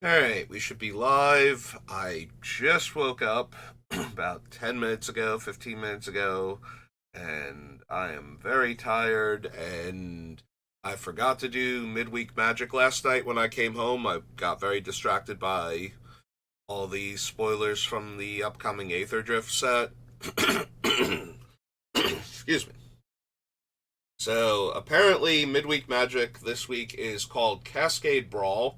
Alright, we should be live. I just woke up about 10 minutes ago, 15 minutes ago, and I am very tired, and I forgot to do midweek magic last night when I came home. I got very distracted by all the spoilers from the upcoming Aether Drift set. Excuse me. So, apparently, midweek magic this week is called Cascade Brawl.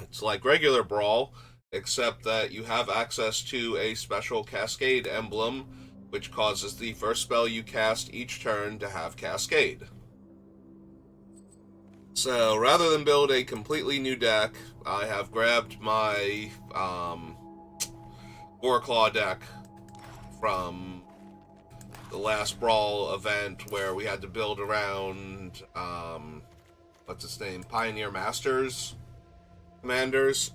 It's like regular Brawl, except that you have access to a special Cascade emblem, which causes the first spell you cast each turn to have Cascade. So rather than build a completely new deck, I have grabbed my Goreclaw deck from the last Brawl event where we had to build around, what's its name, Pioneer Masters commanders.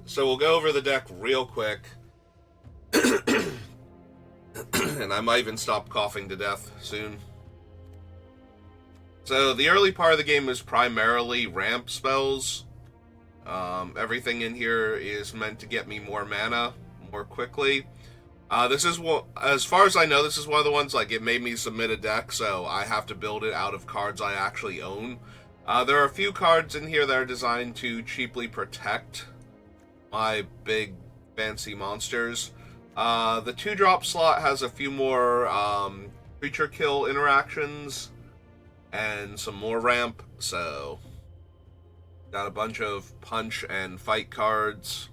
So we'll go over the deck real quick. And I might even stop coughing to death soon. So the early part of the game is primarily ramp spells. Everything in here is meant to get me more mana more quickly. This is what, as far as I know, this is one of the ones, like, it made me submit a deck, so I have to build it out of cards I actually own. There are a few cards in here that are designed to cheaply protect my big fancy monsters. The 2-drop slot has a few more creature kill interactions and some more ramp, so got a bunch of punch and fight cards.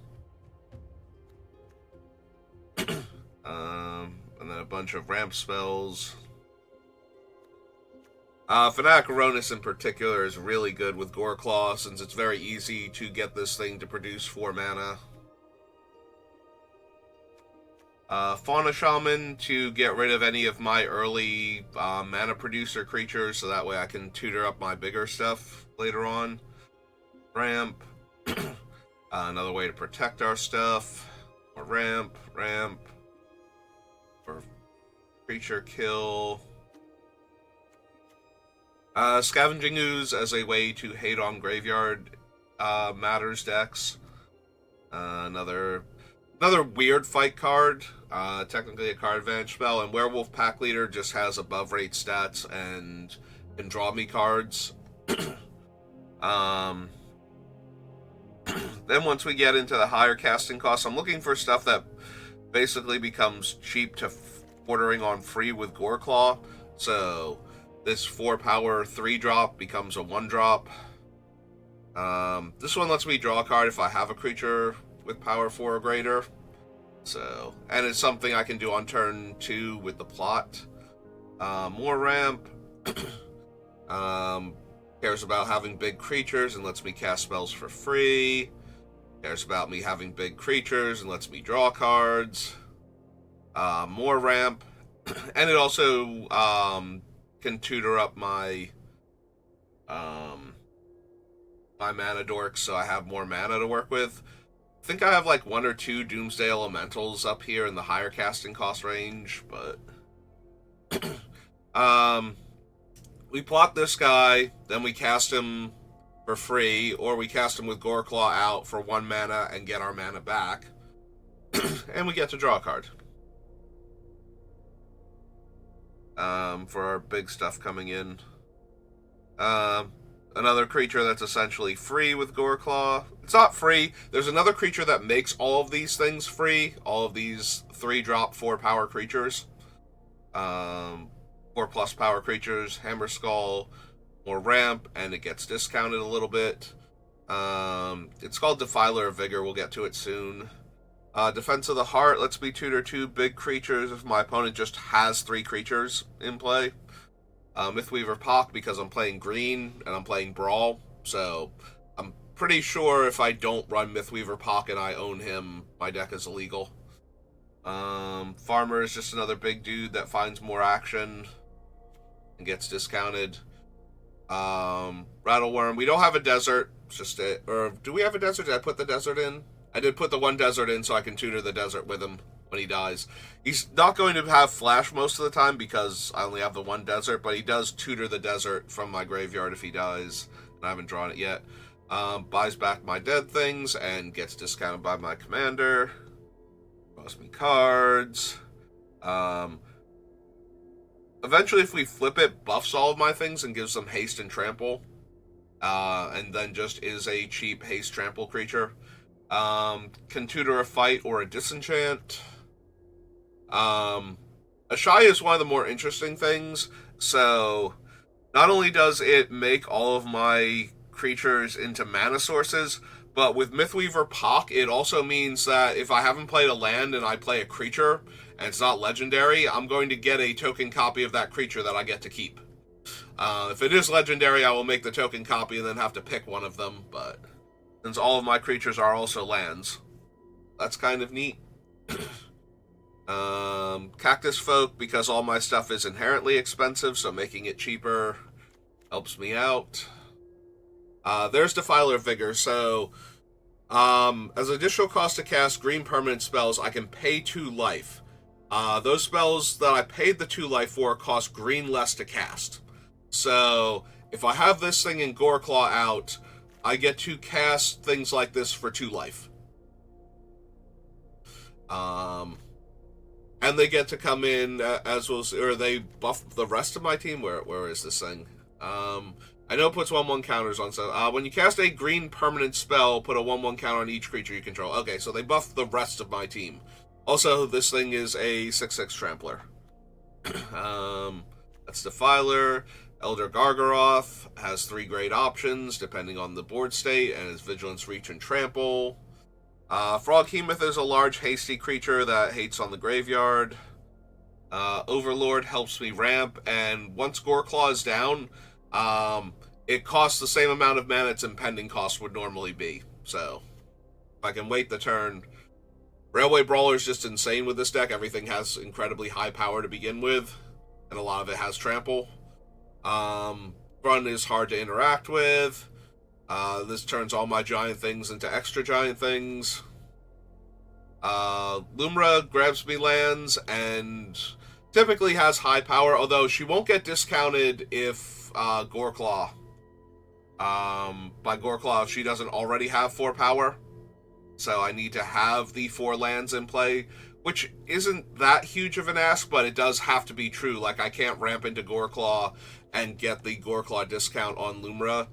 And then a bunch of ramp spells. Fanatic Aronis in particular is really good with Goreclaw, since it's very easy to get this thing to produce 4 mana. Fauna Shaman to get rid of any of my early mana producer creatures, so that way I can tutor up my bigger stuff later on. Ramp. Another way to protect our stuff. Or ramp. Or creature kill. Scavenging Ooze as a way to hate on graveyard matters decks. Another weird fight card. Technically a card advantage spell, and Werewolf Pack Leader just has above rate stats and can draw me cards. Then once we get into the higher casting costs, I'm looking for stuff that basically becomes cheap to bordering on free with Goreclaw. So this 4 power 3-drop becomes a 1-drop. This one lets me draw a card if I have a creature with power 4 or greater. So, and it's something I can do on turn 2 with the plot. More ramp. Cares about having big creatures and lets me cast spells for free. Cares about me having big creatures and lets me draw cards. More ramp. And it also can tutor up my my mana dorks, so I have more mana to work with. I think I have like 1 or 2 Doomsday Elementals up here in the higher casting cost range, but we plot this guy, then we cast him for free, or we cast him with Goreclaw out for 1 mana and get our mana back, and we get to draw a card. For our big stuff coming in. Another creature that's essentially free with Goreclaw. It's not free. There's another creature that makes all of these things free. All of these 3-drop 4 power creatures. 4+ power creatures. Hammer Skull. More ramp. And it gets discounted a little bit. It's called Defiler of Vigor. We'll get to it soon. Defense of the Heart lets me tutor 2 big creatures if my opponent just has 3 creatures in play. Mythweaver Pock because I'm playing green and I'm playing Brawl, so I'm pretty sure if I don't run Mythweaver Pock and I own him, my deck is illegal. Farmer is just another big dude that finds more action and gets discounted. Rattleworm, we don't have a desert, it's just it. Or do we have a desert? Did I put the desert in? I did put the 1 desert in so I can tutor the desert with him when he dies. He's not going to have flash most of the time because I only have the 1 desert, but he does tutor the desert from my graveyard if he dies, and I haven't drawn it yet. Buys back my dead things and gets discounted by my commander. Draws me cards. Eventually, if we flip it, buffs all of my things and gives them haste and trample. And then just is a cheap haste trample creature. Can tutor a fight or a disenchant. A shy is one of the more interesting things. So, not only does it make all of my creatures into mana sources, but with Mythweaver Pock, it also means that if I haven't played a land and I play a creature, and it's not legendary, I'm going to get a token copy of that creature that I get to keep. If it is legendary, I will make the token copy and then have to pick one of them, but since all of my creatures are also lands, that's kind of neat. Cactus Folk, because all my stuff is inherently expensive, so making it cheaper helps me out. There's Defiler Vigor, so as additional cost to cast green permanent spells, I can pay 2 life. Those spells that I paid the 2 life for cost green less to cast. So, if I have this thing in Goreclaw out, I get to cast things like this for 2 life. And they get to come in as well, or they buff the rest of my team. Where is this thing? I know it puts 1/1 counters on stuff. When you cast a green permanent spell, put a 1/1 counter on each creature you control. Okay, so they buff the rest of my team. Also, this thing is a 6/6 trampler. That's Defiler. Elder Gargaroth has 3 great options, depending on the board state, and is Vigilance, Reach, and Trample. Froghemoth is a large, hasty creature that hates on the graveyard. Overlord helps me ramp, and once Goreclaw is down, it costs the same amount of mana its impending cost would normally be. So, if I can wait the turn. Railway Brawler is just insane with this deck. Everything has incredibly high power to begin with, and a lot of it has trample. Run is hard to interact with. This turns all my giant things into extra giant things. Lumra grabs me lands and typically has high power, although she won't get discounted if Goreclaw. By Goreclaw, if she doesn't already have 4 power. So I need to have the 4 lands in play, which isn't that huge of an ask, but it does have to be true. Like, I can't ramp into Goreclaw and get the Goreclaw discount on Lumra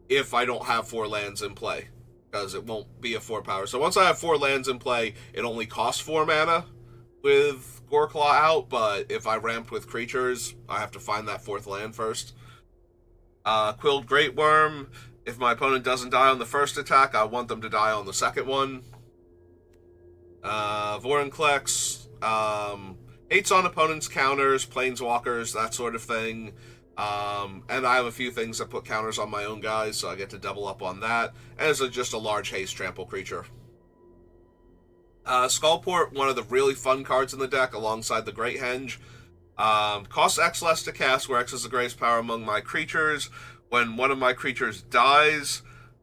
if I don't have 4 lands in play, because it won't be a 4 power. So once I have 4 lands in play, it only costs 4 mana with Goreclaw out, but if I ramped with creatures, I have to find that 4th land first. Quilled Great Worm. If my opponent doesn't die on the first attack, I want them to die on the second one. Vorinclex hates on opponents' counters, planeswalkers, that sort of thing. And I have a few things that put counters on my own guys, so I get to double up on that. And it's just a large haste trample creature. Skullport, one of the really fun cards in the deck, alongside the Great Henge. Costs X less to cast, where X is the greatest power among my creatures. When one of my creatures dies,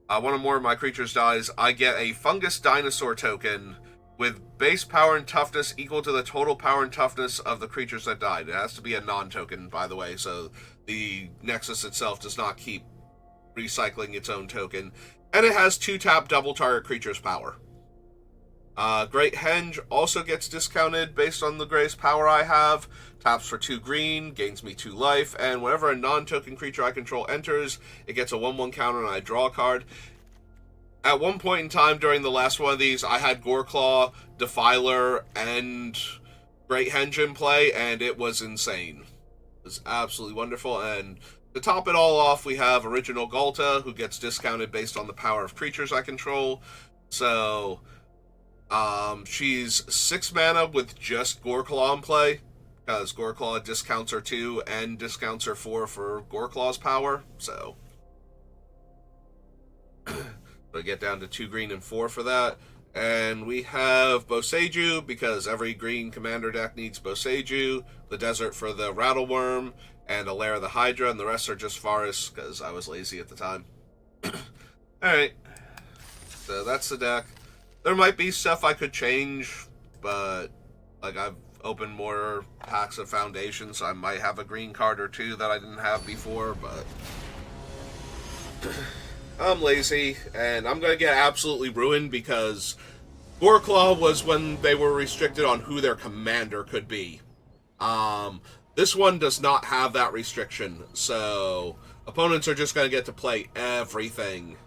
one or more of my creatures dies, I get a Fungus Dinosaur token with base power and toughness equal to the total power and toughness of the creatures that died. It has to be a non-token, by the way, so the Nexus itself does not keep recycling its own token. And it has 2-tap double target creatures power. Great Henge also gets discounted based on the greatest power I have. Taps for 2 green, gains me 2 life, and whenever a non-token creature I control enters, it gets a 1/1 counter and I draw a card. At one point in time during the last one of these, I had Goreclaw, Defiler, and Great Henge in play, and it was insane. It was absolutely wonderful, and to top it all off, we have Original Galta, who gets discounted based on the power of creatures I control. So, she's 6 mana with just Goreclaw in play, because Goreclaw discounts her 2 and discounts her 4 for Goreclaw's power, so I get down to 2 green and 4 for that. And we have Boseiju, because every green commander deck needs Boseiju, the Desert for the Rattleworm, and a Lair of the Hydra, and the rest are just forests, because I was lazy at the time. Alright, so that's the deck. There might be stuff I could change, but like I've opened more packs of Foundation, so I might have a green card or 2 that I didn't have before, but I'm lazy, and I'm gonna get absolutely ruined because Goreclaw was when they were restricted on who their commander could be. This one does not have that restriction, so opponents are just gonna get to play everything.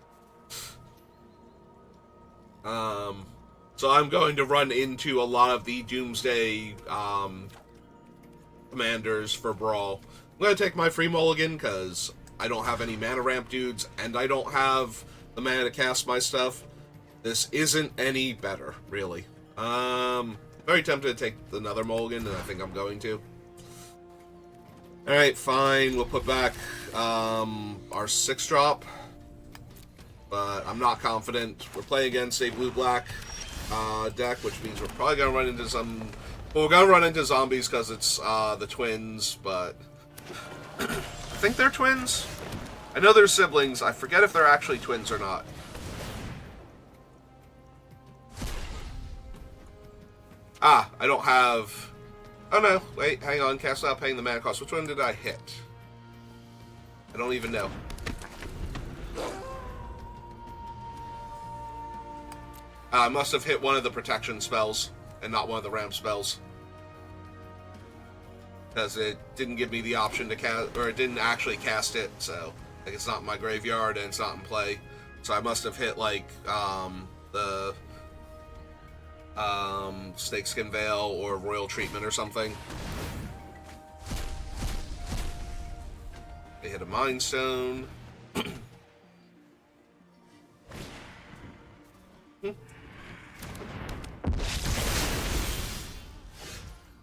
So I'm going to run into a lot of the Doomsday commanders for Brawl. I'm going to take my free mulligan because I don't have any mana ramp dudes, and I don't have the mana to cast my stuff. This isn't any better, really. Very tempted to take another mulligan, and I think I'm going to. Alright, fine. We'll put back our 6-drop. But I'm not confident. We're playing against a blue-black deck, which means we're probably going to run into some... Well, we're going to run into zombies because it's the twins, but... I think they're twins? I know they're siblings. I forget if they're actually twins or not. Ah, I don't have... Oh no, wait, hang on. Cast without paying the mana cost. Which one did I hit? I don't even know. I must have hit one of the protection spells and not one of the ramp spells. Because it didn't give me the option to cast, or it didn't actually cast it, so like it's not in my graveyard and it's not in play. So I must have hit like the Snakeskin Veil or Royal Treatment or something. They hit a Mind Stone.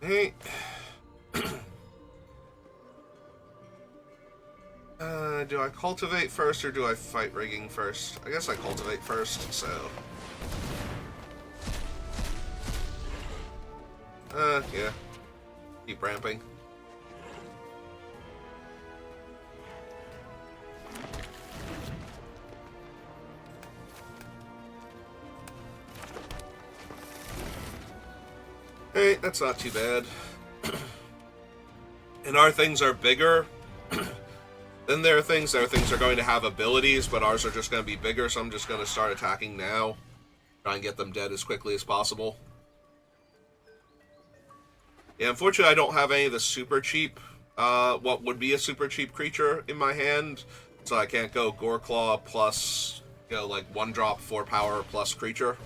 Hey. Do I cultivate first or do I fight rigging first? I guess I cultivate first, so... yeah. Keep ramping. Hey, that's not too bad. And our things are bigger. Then there are things are going to have abilities, but ours are just going to be bigger, so I'm just going to start attacking now. Try and get them dead as quickly as possible. Yeah, unfortunately I don't have any of the super cheap, what would be a super cheap creature in my hand, so I can't go Goreclaw plus, you know, like 1-drop 4-power plus creature.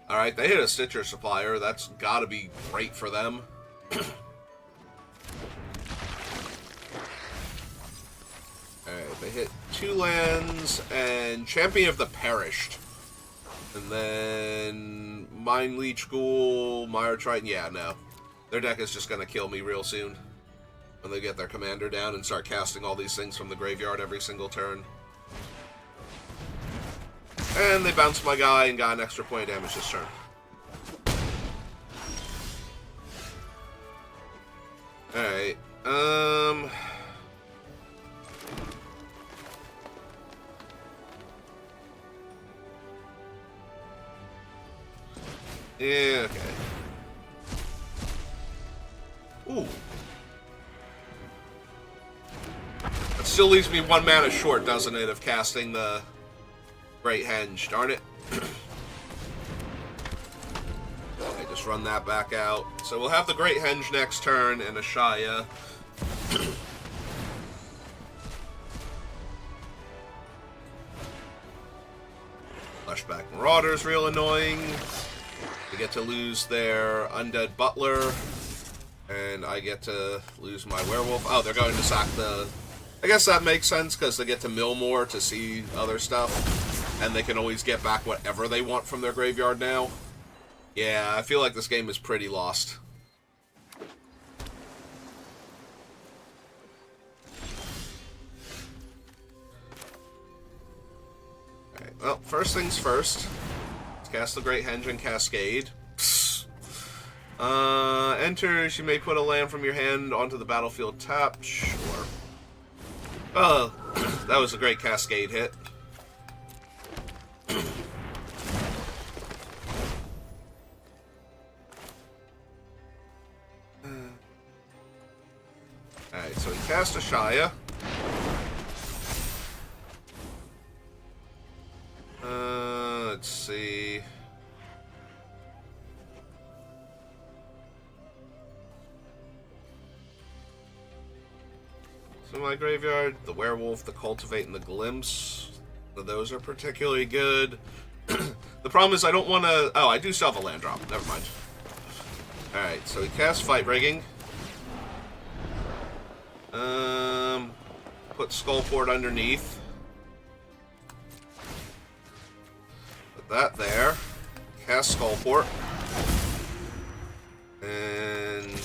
Alright, they hit a Stitcher Supplier. That's gotta be great for them. Alright, they hit 2 lands and Champion of the Perished. And then Mind Leech Ghoul, Mire Triton. Yeah, no. Their deck is just gonna kill me real soon. When they get their commander down and start casting all these things from the graveyard every single turn. And they bounced my guy and got an extra point of damage this turn. Alright, yeah, okay. Ooh. That still leaves me 1 mana short, doesn't it, of casting the Great Henge, darn it. Okay, just run that back out. So we'll have the Great Henge next turn and a Shaya. Fleshback Marauder's real annoying. They get to lose their Undead Butler. And I get to lose my Werewolf. Oh, they're going to sack the... I guess that makes sense, because they get to mill more to see other stuff. And they can always get back whatever they want from their graveyard now. Yeah, I feel like this game is pretty lost. Alright, well, first things first. Let's cast the Great Henge and Cascade. Enters, you may put a land from your hand onto the battlefield tapped. Sure. Oh, that was a great Cascade hit. Alright, so he Cast a Shia. Let's see. So my graveyard, the Werewolf, the Cultivate, and the Glimpse. Those are particularly good. The problem is I don't want to... Oh, I do still have a land drop. Never mind. Alright, so we cast Fight Rigging. Put Skullport underneath. Put that there. Cast Skullport. And...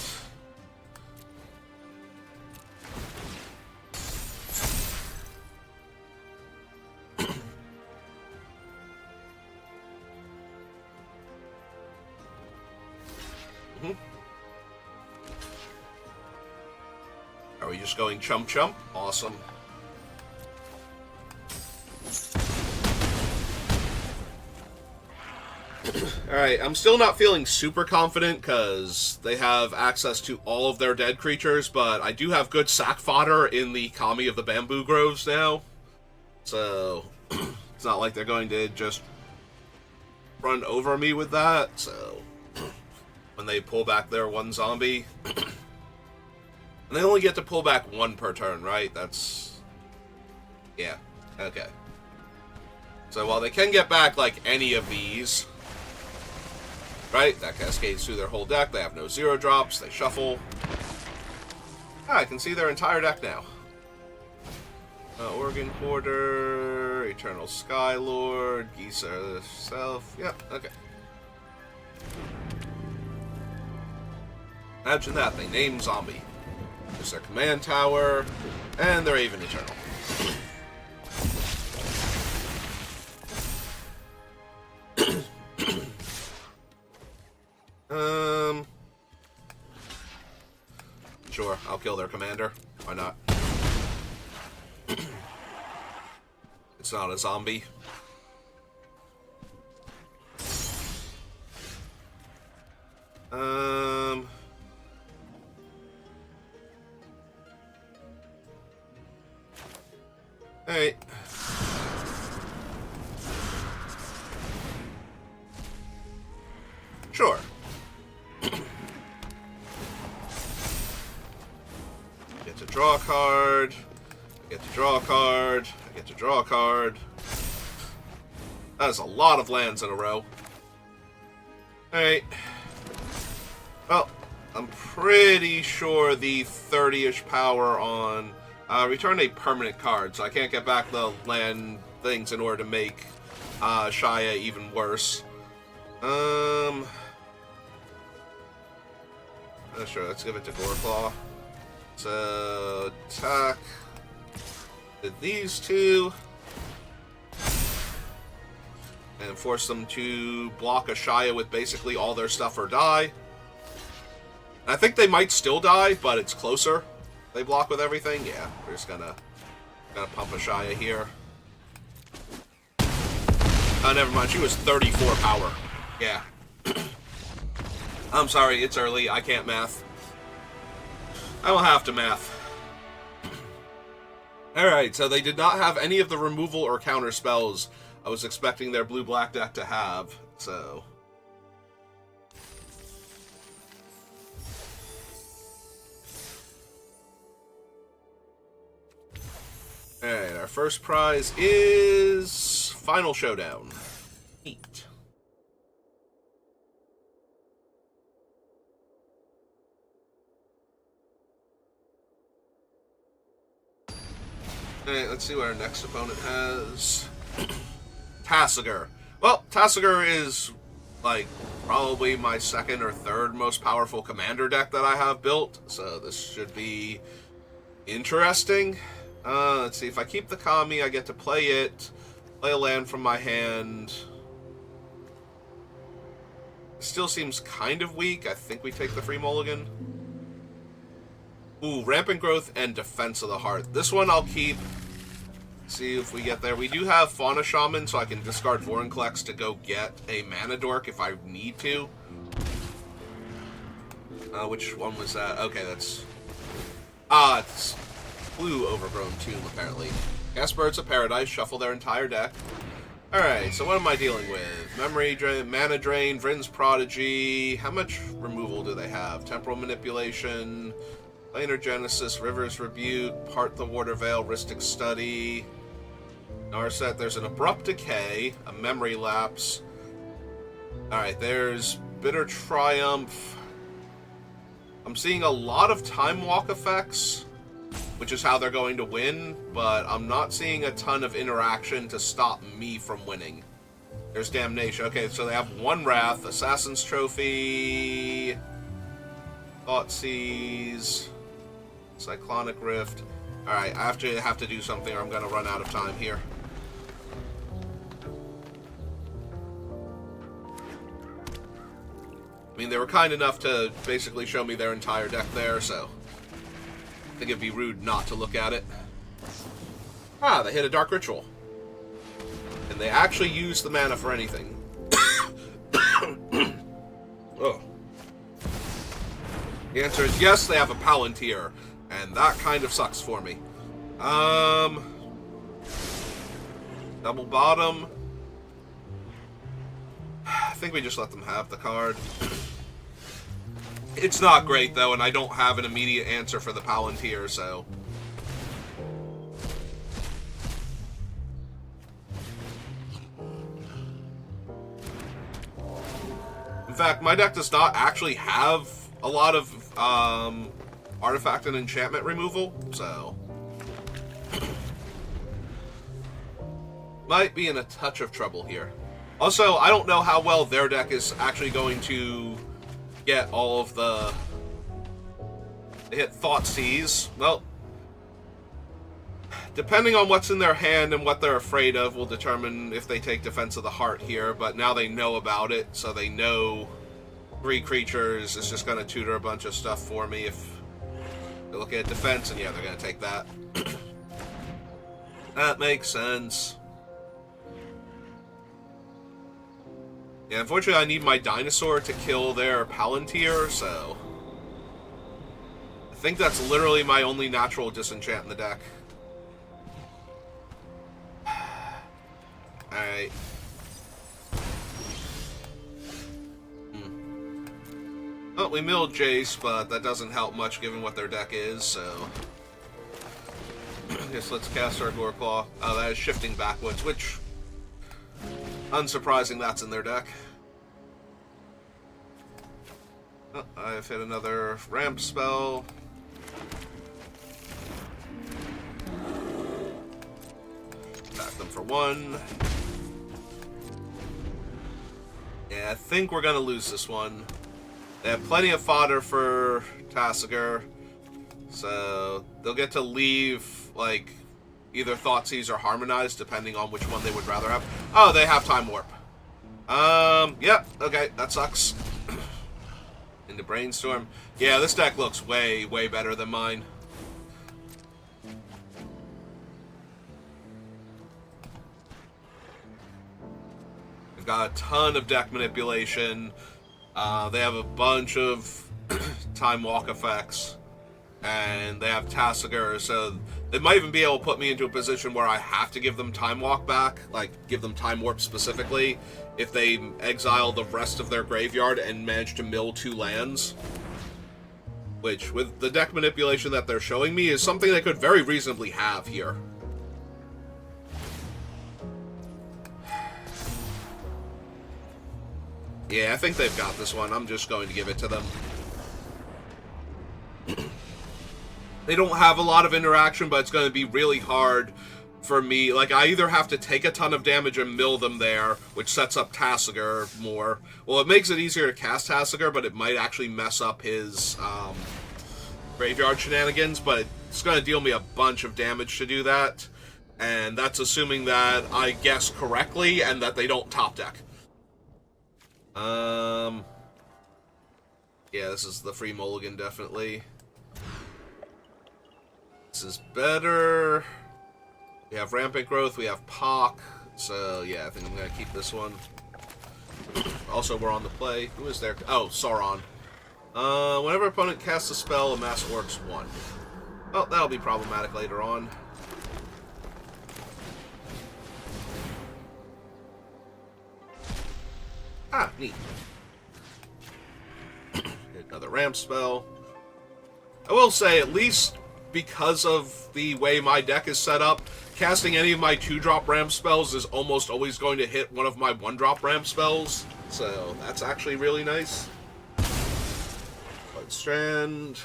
Are we just going chump chump? Awesome. Alright, I'm still not feeling super confident because they have access to all of their dead creatures, but I do have good sack fodder in the Kami of the Bamboo Groves now. So, it's not like they're going to just run over me with that, so... When they pull back their one zombie... And they only get to pull back one per turn, right? That's... Yeah, okay. So while they can get back, like, any of these... Right? That cascades through their whole deck. They have no 0 drops. They shuffle. Ah, I can see their entire deck now. Organ Quarter, Eternal Skylord, Geesa herself. Yep, okay. Imagine that. They name zombie. There's their command tower, and they're even eternal. Sure, I'll kill their commander. Why not? It's not a zombie. Alright. Sure. Get to draw a card. I get to draw a card. I get to draw a card. That is a lot of lands in a row. Alright. Well, I'm pretty sure the 30-ish power on... return a permanent card, so I can't get back the land things in order to make Shia even worse. Sure, let's give it to Goreclaw. So, attack with these two. And force them to block a Shia with basically all their stuff or die. I think they might still die, but it's closer. They block with everything? Yeah, we're just gonna pump a Shia here. Oh, never mind. She was 34 power. Yeah. I'm sorry, it's early. I can't math. I will have to math. Alright, so they did not have any of the removal or counter spells I was expecting their blue-black deck to have, so... Alright, our first prize is... Final Showdown. Neat. Alright, let's see what our next opponent has. Tassiger. Well, Tassiger is, like, probably my second or third most powerful commander deck that I have built, so this should be interesting. Let's see, if I keep the Kami, I get to play it, play a land from my hand. It still seems kind of weak. I think we take the free mulligan. Ooh, Rampant Growth and Defense of the Heart. This one I'll keep. See if we get there. We do have Fauna Shaman, so I can discard Vorinclex to go get a Mana Dork if I need to. Which one was that? Okay, that's... Clue Overgrown Tomb, apparently. Cast Birds of Paradise, shuffle their entire deck. Alright, so what am I dealing with? Memory Drain, Mana Drain, Vryn's Prodigy. How much removal do they have? Temporal Manipulation, Planar Genesis, River's Rebuke, Part the Water Veil, Rhystic Study. Narset, there's an Abrupt Decay, a Memory Lapse. Alright, there's Bitter Triumph. I'm seeing a lot of Time Walk effects, which is how they're going to win, but I'm not seeing a ton of interaction to stop me from winning. There's Damnation. Okay, so they have one Wrath, Assassin's Trophy, Thoughtseize, Cyclonic Rift. Alright, I have to do something or I'm going to run out of time here. I mean, they were kind enough to basically show me their entire deck there, so I think it'd be rude not to look at it. Ah, they hit a Dark Ritual. And they actually used the mana for anything. Oh. The answer is yes, they have a Palantir, and that kind of sucks for me. Double bottom. I think we just let them have the card. It's not great, though, and I don't have an immediate answer for the Palantir, so... In fact, my deck does not actually have a lot of artifact and enchantment removal, so... Might be in a touch of trouble here. Also, I don't know how well their deck is actually going to get all of the... They hit Thoughtseize. Well, depending on what's in their hand and what they're afraid of will determine if they take Defense of the Heart here, but now they know about it, so they know 3 creatures is just going to tutor a bunch of stuff for me if they look at defense, and yeah, they're going to take that. That makes sense. Yeah, unfortunately I need my dinosaur to kill their Palantir, so... I think that's literally my only natural disenchant in the deck. Alright. Well, we milled Jace, but that doesn't help much given what their deck is, so... I guess let's cast our Goreclaw. Oh, that is shifting backwards, which... Unsurprising that's in their deck. Oh, I've hit another ramp spell. Attack them for 1. Yeah, I think we're gonna lose this one. They have plenty of fodder for Tasigur, so they'll get to leave, like, either Thoughtseize or Harmonize, depending on which one they would rather have. Oh, they have Time Warp. Yep, okay, that sucks. Into Brainstorm. Yeah, this deck looks way, way better than mine. They've got a ton of deck manipulation. They have a bunch of Time Walk effects. And they have Tasigur, so they might even be able to put me into a position where I have to give them Time Walk back, like give them Time Warp specifically, if they exile the rest of their graveyard and manage to mill 2 lands. Which, with the deck manipulation that they're showing me, is something they could very reasonably have here. Yeah, I think they've got this one. I'm just going to give it to them. They don't have a lot of interaction, but it's going to be really hard for me. Like, I either have to take a ton of damage and mill them there, which sets up Tasigur more. Well, it makes it easier to cast Tasigur, but it might actually mess up his graveyard shenanigans, but it's going to deal me a bunch of damage to do that. And that's assuming that I guess correctly and that they don't top deck. Yeah, this is the free mulligan, definitely. This is better. We have Rampant Growth, we have Pock. So, yeah, I think I'm going to keep this one. Also, we're on the play. Who is there? Oh, Sauron. Whenever opponent casts a spell, amass orcs 1. Oh, that'll be problematic later on. Ah, neat. Another ramp spell. I will say, at least because of the way my deck is set up, casting any of my 2-drop ramp spells is almost always going to hit one of my 1-drop ramp spells. So, that's actually really nice. Blood Strand.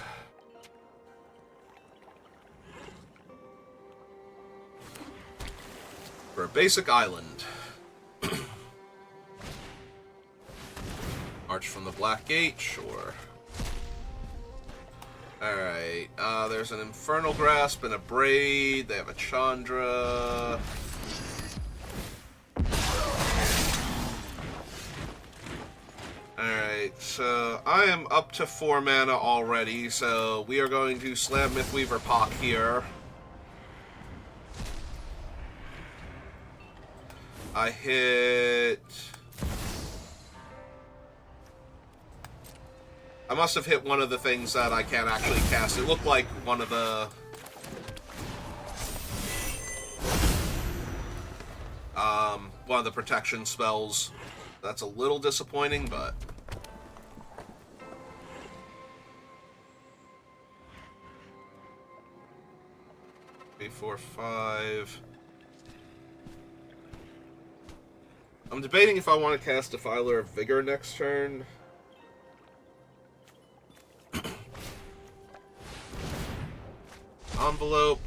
For a basic island. March from the Black Gate, sure. Alright, there's an Infernal Grasp and a Braid. They have a Chandra. Alright, so I am up to 4 mana already, so we are going to slam Mythweaver Pock here. I hit... I must have hit one of the things that I can't actually cast. It looked like one of the... one of the protection spells. That's a little disappointing, but... 3, 4, 5... I'm debating if I want to cast Defiler of Vigor next turn. Envelope,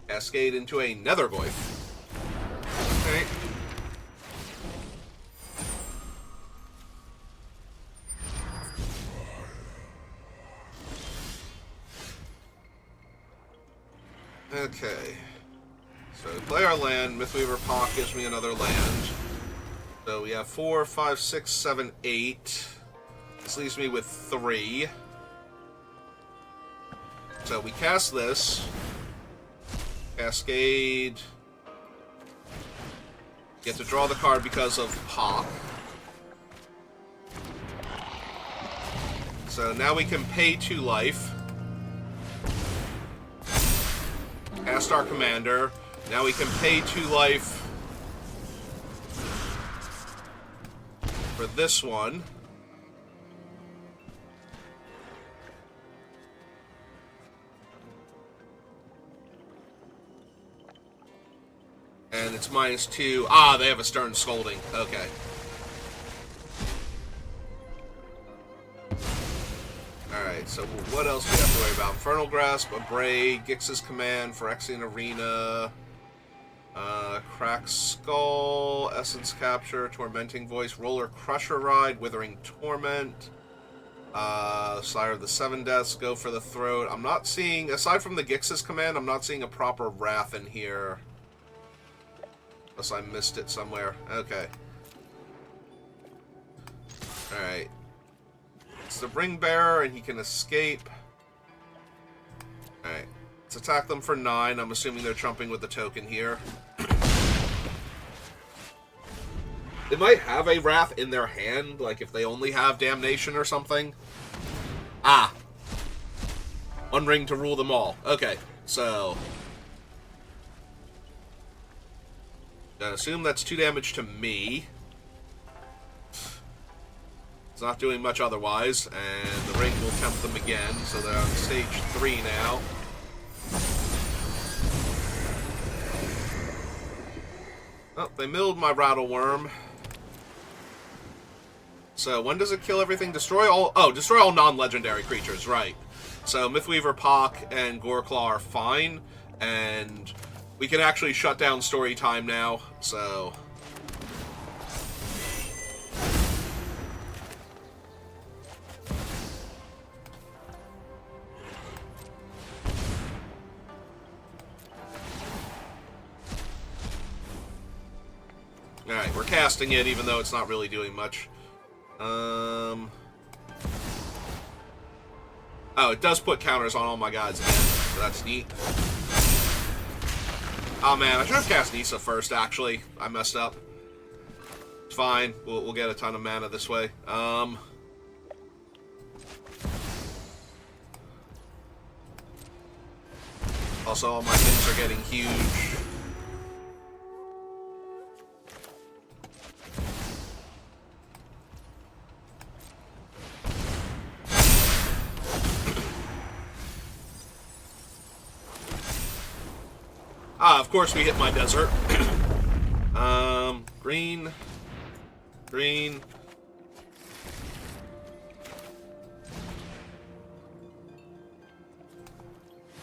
Cascade into a Nethergoyf. Okay. Okay. So we play our land. Mythweaver Pock gives me another land. So we have 4, 5, 6, 7, 8. This leaves me with 3. So we cast this. Cascade. Get to draw the card because of Pock. So now we can pay 2 life. Cast our commander. Now we can pay 2 life for this one. And it's -2. Ah, they have a Stern Scolding. Okay. Alright, so what else do we have to worry about? Infernal Grasp, a Braid, Gix's Command, Phyrexian Arena, Cracked Skull, Essence Capture, Tormenting Voice, Roller Crusher Ride, Withering Torment, Sire of the Seven Deaths, Go for the Throat. I'm not seeing, aside from the Gix's Command, I'm not seeing a proper Wrath in here. Unless I missed it somewhere. Okay. Alright. It's the Ring Bearer, and he can escape. Alright. Let's attack them for 9. I'm assuming they're trumping with the token here. They might have a Wrath in their hand, like if they only have Damnation or something. Ah. One ring to rule them all. Okay, so... I assume that's 2 damage to me. It's not doing much otherwise, and the ring will tempt them again, so they're on stage 3 now. Oh, they milled my Rattle Worm. So, when does it kill everything? Destroy all... Oh, destroy all non-legendary creatures, right. So, Mythweaver, Pock, and Goreclaw are fine, and... we can actually shut down story time now, so... Alright, we're casting it, even though it's not really doing much. Oh, it does put counters on all my guys again, so that's neat. Oh man, I should have cast Nissa first, actually. I messed up. It's fine. We'll get a ton of mana this way. Also, all my things are getting huge. Of course we hit my desert. Green. Green.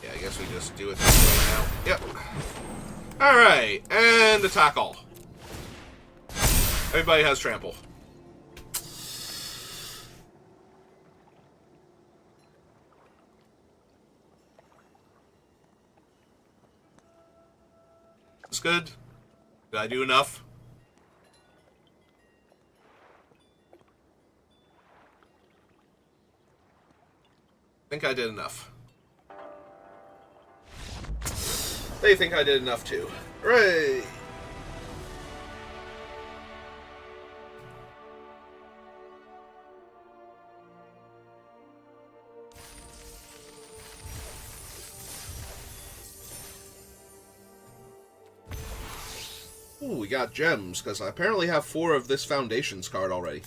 Yeah, I guess we just do it this way now. Yep. Alright, and attack all. Everybody has trample. That's good. Did I do enough? I think I did enough. They think I did enough too. Hooray! Ooh, we got gems, because I apparently have 4 of this Foundations card already.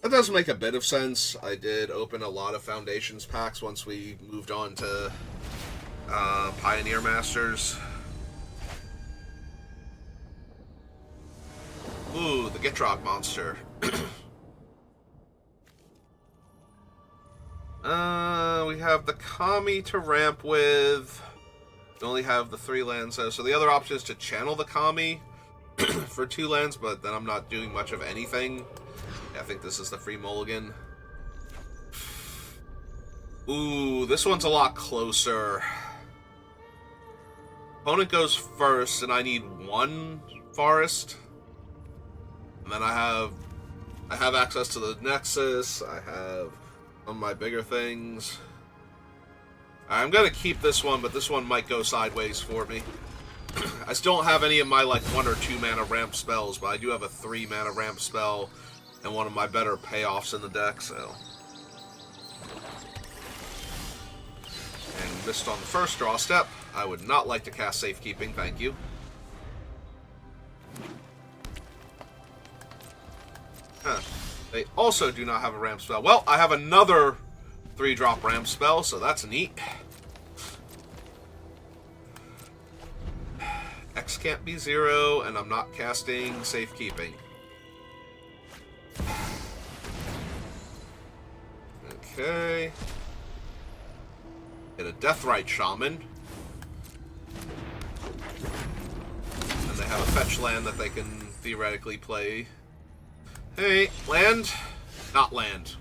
That does make a bit of sense. I did open a lot of Foundations packs once we moved on to Pioneer Masters. Ooh, the Gitrog monster. We have the Kami to ramp with. We only have the 3 lands, so the other option is to channel the Kami for 2 lands, but then I'm not doing much of anything. I think this is the free mulligan. Ooh, this one's a lot closer. Opponent goes first, and I need 1 forest. And then I have access to the Nexus. I have some of my bigger things. I'm gonna keep this one, but this one might go sideways for me. I still don't have any of my like 1 or 2 mana ramp spells, but I do have a 3 mana ramp spell and one of my better payoffs in the deck, so. And missed on the first draw step. I would not like to cast Safekeeping, thank you. Huh. They also do not have a ramp spell. Well, I have another 3-drop ramp spell, so that's neat. X can't be 0, and I'm not casting Safekeeping. Okay. Get a Deathrite Shaman. And they have a fetch land that they can theoretically play. Hey, land? Not land.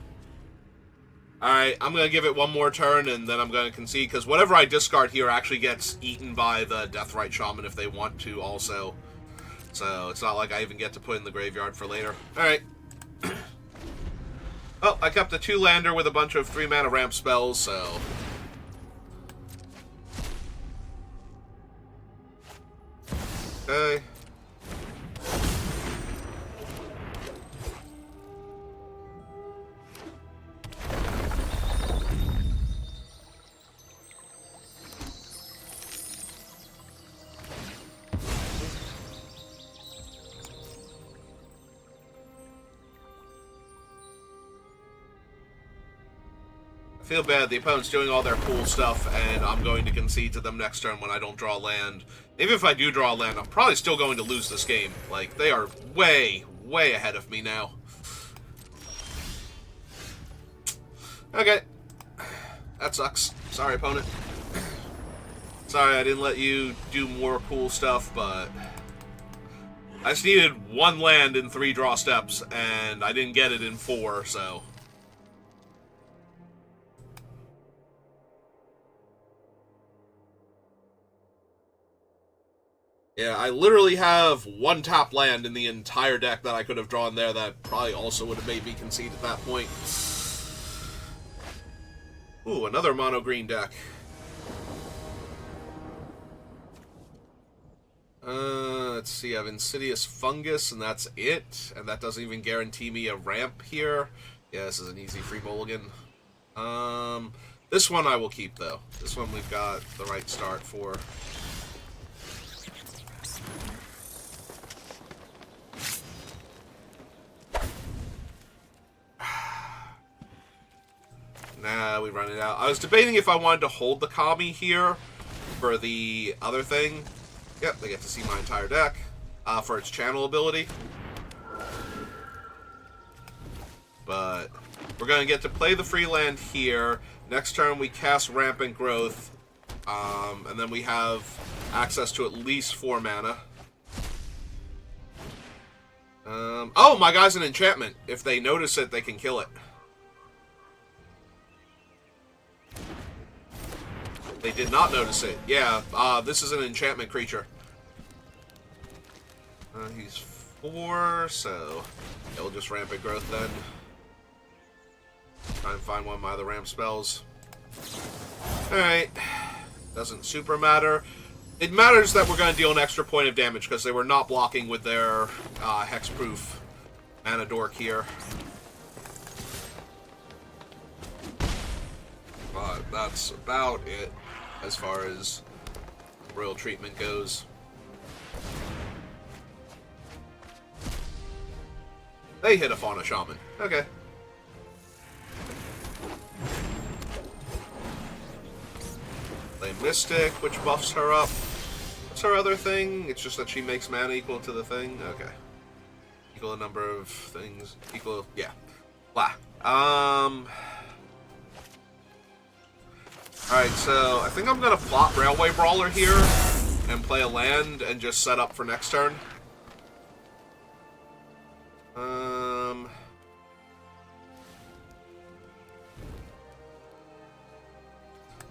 Alright, I'm going to give it 1 more turn, and then I'm going to concede, because whatever I discard here actually gets eaten by the Deathrite Shaman if they want to also. So, it's not like I even get to put in the graveyard for later. Alright. Oh, I kept a 2-lander with a bunch of 3-mana ramp spells, so. Okay. Feel bad, the opponent's doing all their cool stuff, and I'm going to concede to them next turn when I don't draw land. Even if I do draw land, I'm probably still going to lose this game. Like, they are way, way ahead of me now. Okay. That sucks. Sorry, opponent. Sorry I didn't let you do more cool stuff, but I just needed 1 land in 3 draw steps, and I didn't get it in 4, so. Yeah, I literally have 1 tap land in the entire deck that I could have drawn there that probably also would have made me concede at that point. Ooh, another mono green deck. Let's see, I have Insidious Fungus, and that's it. And that doesn't even guarantee me a ramp here. Yeah, this is an easy free mulligan. This one I will keep, though. This one we've got the right start for. Nah, we run it out. I was debating if I wanted to hold the Kami here for the other thing. Yep, they get to see my entire deck for its channel ability. But we're going to get to play the free land here. Next turn we cast Rampant Growth, and then we have access to at least 4 mana. Oh, my guy's an enchantment. If they notice it, they can kill it. They did not notice it. Yeah, this is an enchantment creature. He's 4, so yeah, we'll just Rampant Growth then. Try and find one of my other ramp spells. Alright. Doesn't super matter. It matters that we're going to deal an extra point of damage because they were not blocking with their hexproof mana dork here. But that's about it as far as royal treatment goes. They hit a Fauna Shaman. Okay. Play Mystic, which buffs her up. What's her other thing? It's just that she makes mana equal to the thing? Okay. Equal the number of things. Equal, yeah. Blah. Alright, so I think I'm going to plot Railway Brawler here and play a land and just set up for next turn.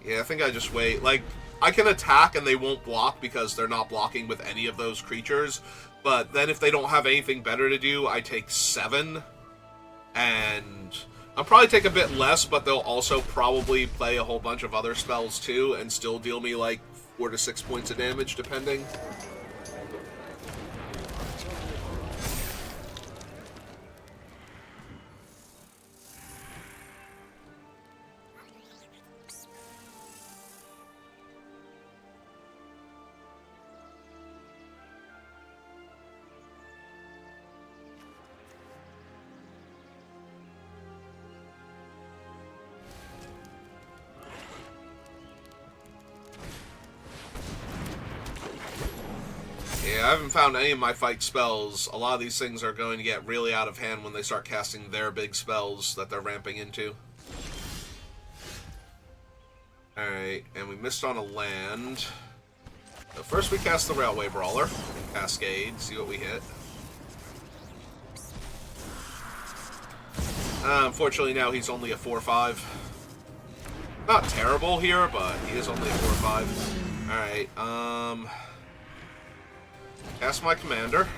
Yeah, I think I just wait. Like, I can attack and they won't block because they're not blocking with any of those creatures. But then if they don't have anything better to do, I take 7. And I'll probably take a bit less, but they'll also probably play a whole bunch of other spells too and still deal me like 4 to 6 points of damage, depending. Yeah, I haven't found any of my fight spells. A lot of these things are going to get really out of hand when they start casting their big spells that they're ramping into. Alright, and we missed on a land. So first we cast the Railway Brawler, Cascade, see what we hit. Unfortunately now he's only a 4/5. Not terrible here, but he is only a 4/5. Alright, cast my commander.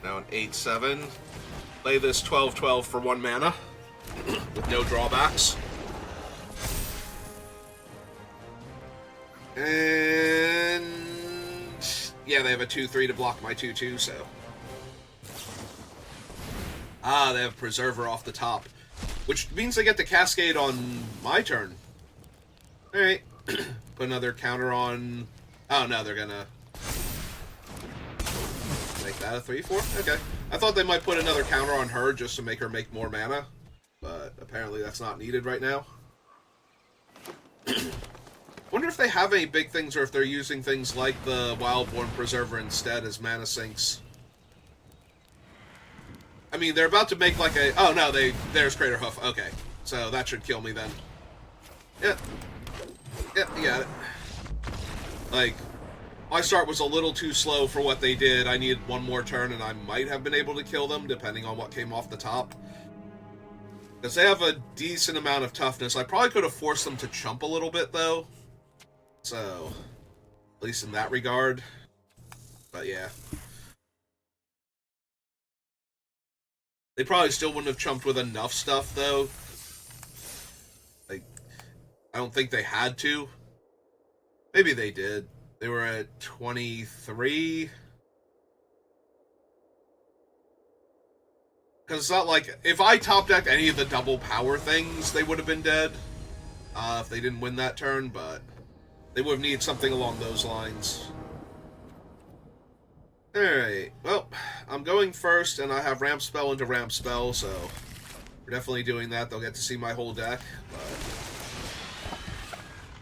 Now an 8/7. Play this 12/12 for 1 mana with no drawbacks. And yeah, they have a 2/3 to block my 2/2, so. Ah, they have Preserver off the top, which means they get the Cascade on my turn. Alright. Put another counter on. Oh no, they're gonna make that a 3/4? Okay. I thought they might put another counter on her just to make her make more mana, but apparently that's not needed right now. Wonder if they have any big things or if they're using things like the Wildborn Preserver instead as mana sinks. I mean, they're about to make like a. Oh no, there's Crater Hoof. Okay, so that should kill me then. Yeah. Yep, you got it. Like, my start was a little too slow for what they did. I needed one more turn, and I might have been able to kill them, depending on what came off the top. Because they have a decent amount of toughness. I probably could have forced them to chump a little bit, though. So, at least in that regard. But yeah. They probably still wouldn't have chumped with enough stuff, though. I don't think they had to. Maybe they did. They were at 23. Because it's not like, if I top decked any of the double power things, they would have been dead. If they didn't win that turn, but they would have needed something along those lines. Alright, well, I'm going first, and I have ramp spell into ramp spell, so we're definitely doing that. They'll get to see my whole deck, but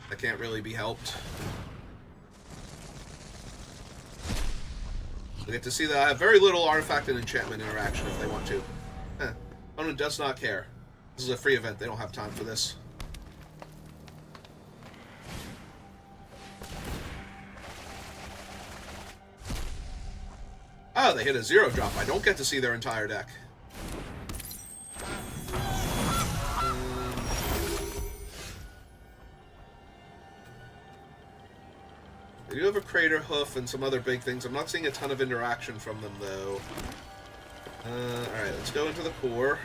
that can't really be helped. They get to see that I have very little artifact and enchantment interaction if they want to. Opponent does not care. This is a free event. They don't have time for this. Oh, they hit a 0-drop. I don't get to see their entire deck. They do have a Crater Hoof and some other big things. I'm not seeing a ton of interaction from them, though. Alright, let's go into the core.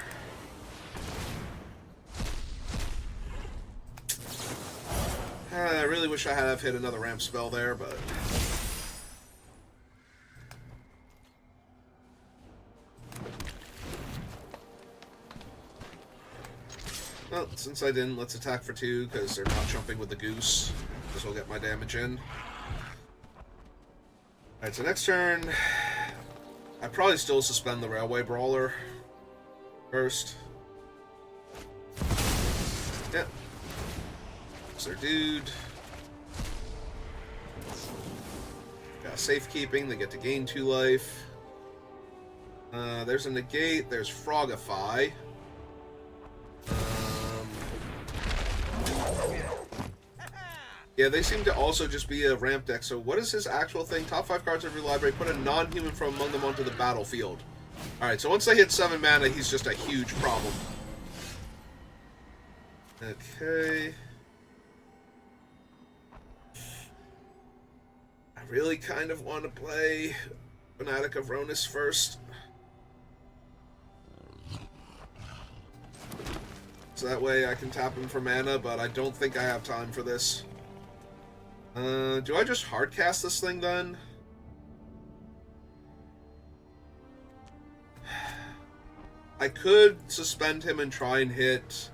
I really wish I had have hit another ramp spell there, but... Well, since I didn't, let's attack for 2, because they're not jumping with the goose. This will get my damage in. Alright, so next turn... I'd probably still suspend the Railway Brawler first. Yep. It's their dude. Got safekeeping, they get to gain 2 life. There's a negate, there's Frogify. Yeah, they seem to also just be a ramp deck. So what is his actual thing? Top 5 cards of your library, put a non-human from among them onto the battlefield. Alright, so once they hit 7 mana, he's just a huge problem. Okay. I really kind of want to play Fanatic of Ronus first. So that way I can tap him for mana, but I don't think I have time for this. Do I just hardcast this thing then? I could suspend him and try and hit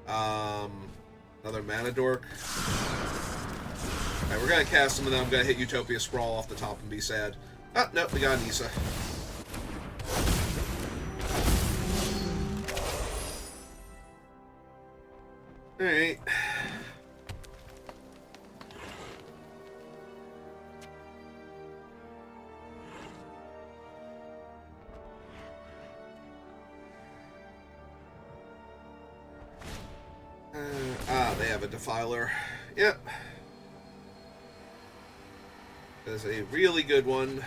another Mana Dork. Alright, we're gonna cast him and then I'm gonna hit Utopia Sprawl off the top and be sad. Oh, no, we got Nisa. Alright. They have a Defiler. Yep. That's a really good one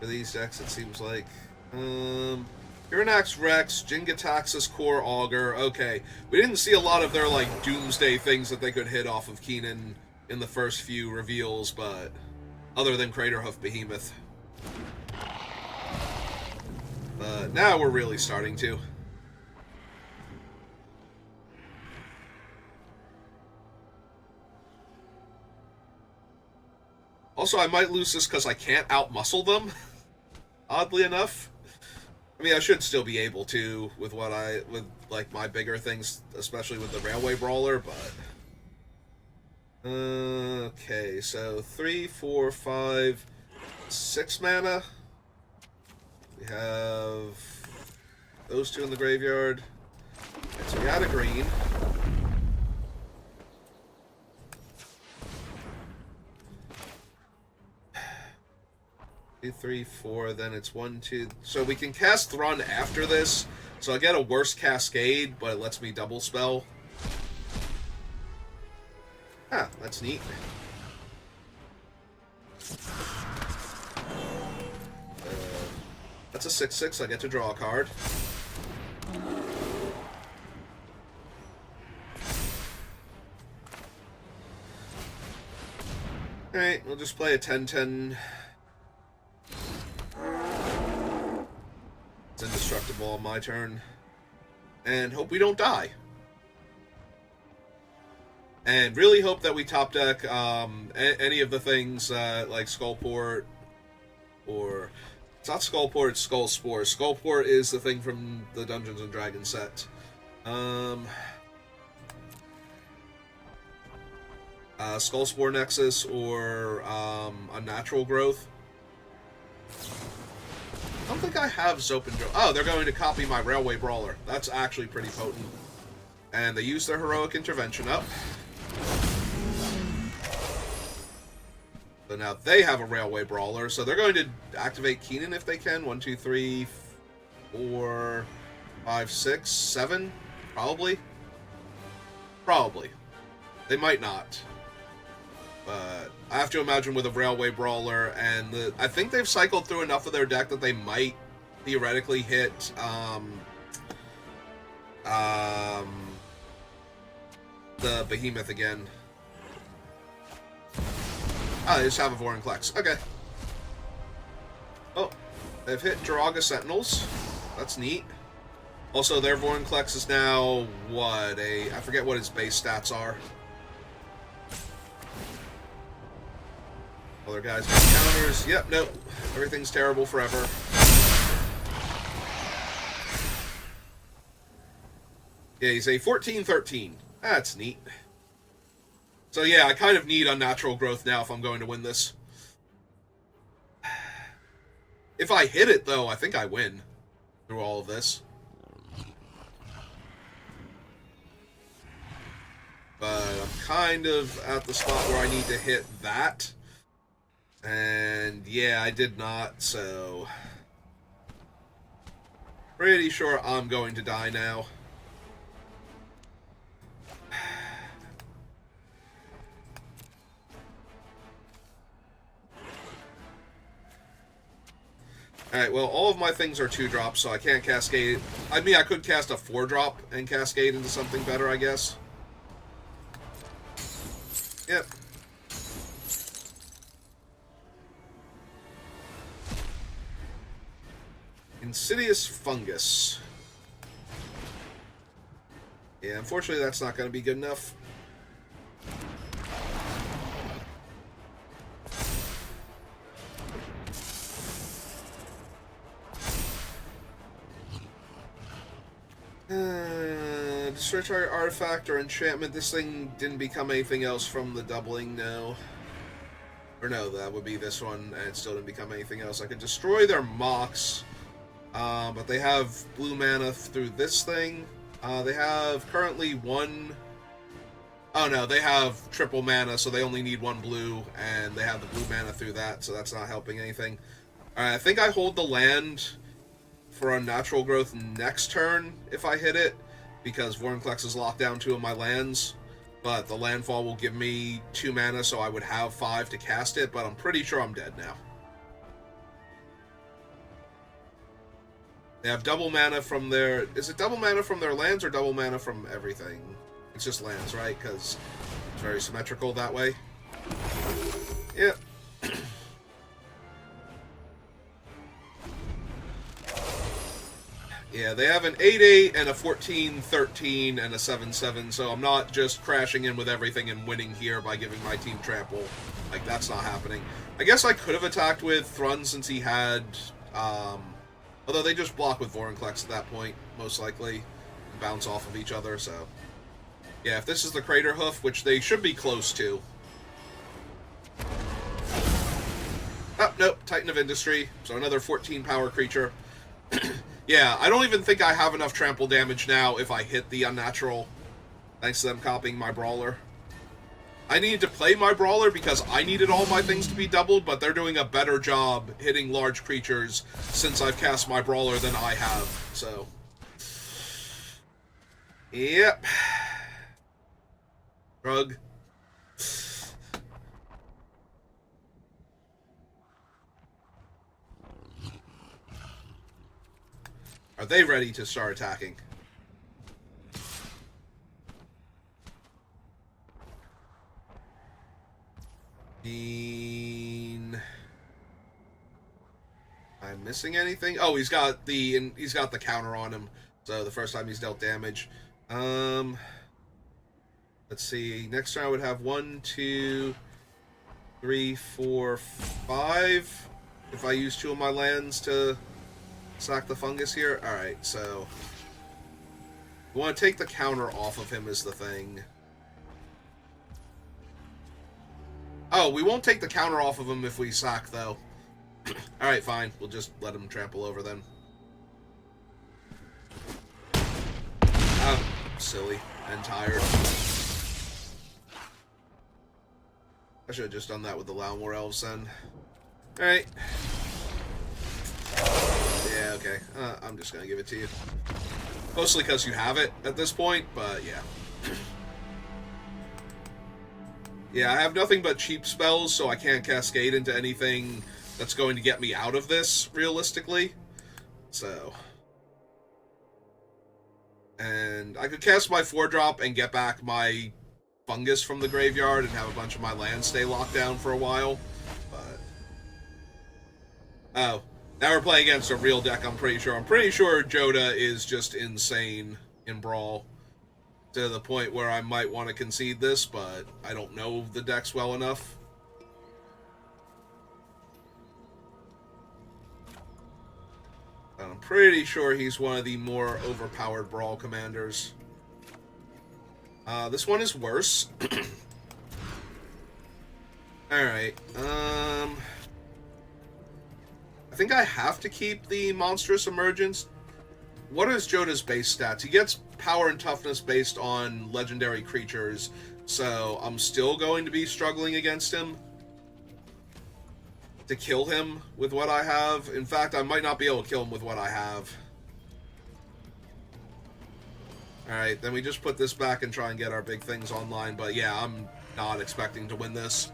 for these decks, it seems like. Irinax Rex, Jingataxis Core Augur. Okay. We didn't see a lot of their, like, Doomsday things that they could hit off of Keenan in the first few reveals, but other than Craterhoof Behemoth. But now we're really starting to. Also, I might lose this because I can't outmuscle them, oddly enough. I mean, I should still be able to with like my bigger things, especially with the Railway Brawler, but okay, so 3, 4, 5, 6 mana. We have those 2 in the graveyard. Okay, so we got a green. 2, 3, 4, then it's 1, 2. So we can cast Thrun after this. So I get a worse Cascade, but it lets me double spell. Ah, that's neat. That's a 6/6. I get to draw a card. Alright, we'll just play a 10/10. It's indestructible on my turn. And hope we don't die. And really hope that we top deck, any of the things, like Skullport, or... It's not Skullport, it's Skullspore. Skullport is the thing from the Dungeons and Dragons set. Skullspore Nexus or Unnatural Growth. I don't think I have Zopendro. Oh, they're going to copy my Railway Brawler. That's actually pretty potent. And they use their Heroic Intervention up. So now they have a Railway Brawler. So they're going to activate Keenan if they can. 1, 2, 3, 4, 5, 6, 7. Probably. Probably. They might not. But I have to imagine with a Railway Brawler, and I think they've cycled through enough of their deck that they might theoretically hit the Behemoth again. Ah, they just have a Vorinclex. Okay. Oh, they've hit Jiraga Sentinels. That's neat. Also, their Vorinclex is now, what, I forget what his base stats are. Other guys got counters. Yep, nope. Everything's terrible forever. Yeah, he's a 14-13. That's neat. So yeah, I kind of need Unnatural Growth now if I'm going to win this. If I hit it, though, I think I win through all of this. But I'm kind of at the spot where I need to hit that. And yeah, I did not, so pretty sure I'm going to die now. Alright, well, all of my things are 2-drops, so I can't Cascade. I mean, I could cast a 4-drop and Cascade into something better, I guess. Yep. Insidious Fungus. Yeah, unfortunately that's not going to be good enough. Destroy target artifact or enchantment. This thing didn't become anything else from the doubling, no. Or no, that would be this one, and it still didn't become anything else. I could destroy their mocks. But they have blue mana through this thing. They have currently 1... Oh no, they have triple mana, so they only need 1 blue, and they have the blue mana through that, so that's not helping anything. Alright, I think I hold the land for Unnatural Growth next turn if I hit it, because Vorinclex is locked down 2 of my lands. But the landfall will give me 2 mana, so I would have 5 to cast it, but I'm pretty sure I'm dead now. They have double mana from their... Is it double mana from their lands or double mana from everything? It's just lands, right? Because it's very symmetrical that way. Yep. Yeah, they have an 8-8 and a 14-13 and a 7-7, so I'm not just crashing in with everything and winning here by giving my team trample. Like, that's not happening. I guess I could have attacked with Thrun since he had... although they just block with Vorinclex at that point, most likely. And bounce off of each other, so... Yeah, if this is the Crater Hoof, which they should be close to. Oh, nope, Titan of Industry. So another 14 power creature. Yeah, I don't even think I have enough trample damage now if I hit the Unnatural. Thanks to them copying my Brawler. I needed to play my Brawler because I needed all my things to be doubled, but they're doing a better job hitting large creatures since I've cast my Brawler than I have, so... Yep. Shrug. Are they ready to start attacking? I'm missing anything? Oh, he's got the counter on him. So the first time he's dealt damage. Let's see. Next turn I would have 1, 2, 3, 4, 5. if I use 2 of my lands to sack the fungus here. Alright, so we want to take the counter off of him is the thing. Oh, we won't take the counter off of him if we sack, though. Alright, fine. We'll just let him trample over then. I'm silly and tired. I should have just done that with the Lawnmower Elves then. Alright. Yeah, okay. I'm just gonna give it to you. Mostly because you have it at this point, but yeah. Yeah, I have nothing but cheap spells, so I can't cascade into anything that's going to get me out of this, realistically. So. And I could cast my 4-drop and get back my fungus from the graveyard and have a bunch of my lands stay locked down for a while. But. Oh. Now we're playing against a real deck, I'm pretty sure. I'm pretty sure Joda is just insane in Brawl. To the point where I might want to concede this, but I don't know the decks well enough. I'm pretty sure he's one of the more overpowered Brawl commanders. This one is worse. Alright, I think I have to keep the Monstrous Emergence. What is Joda's base stats? He gets power and toughness based on legendary creatures, so I'm still going to be struggling against him to kill him with what I have. In fact, I might not be able to kill him with what I have. Alright, then we just put this back and try and get our big things online, but yeah, I'm not expecting to win this.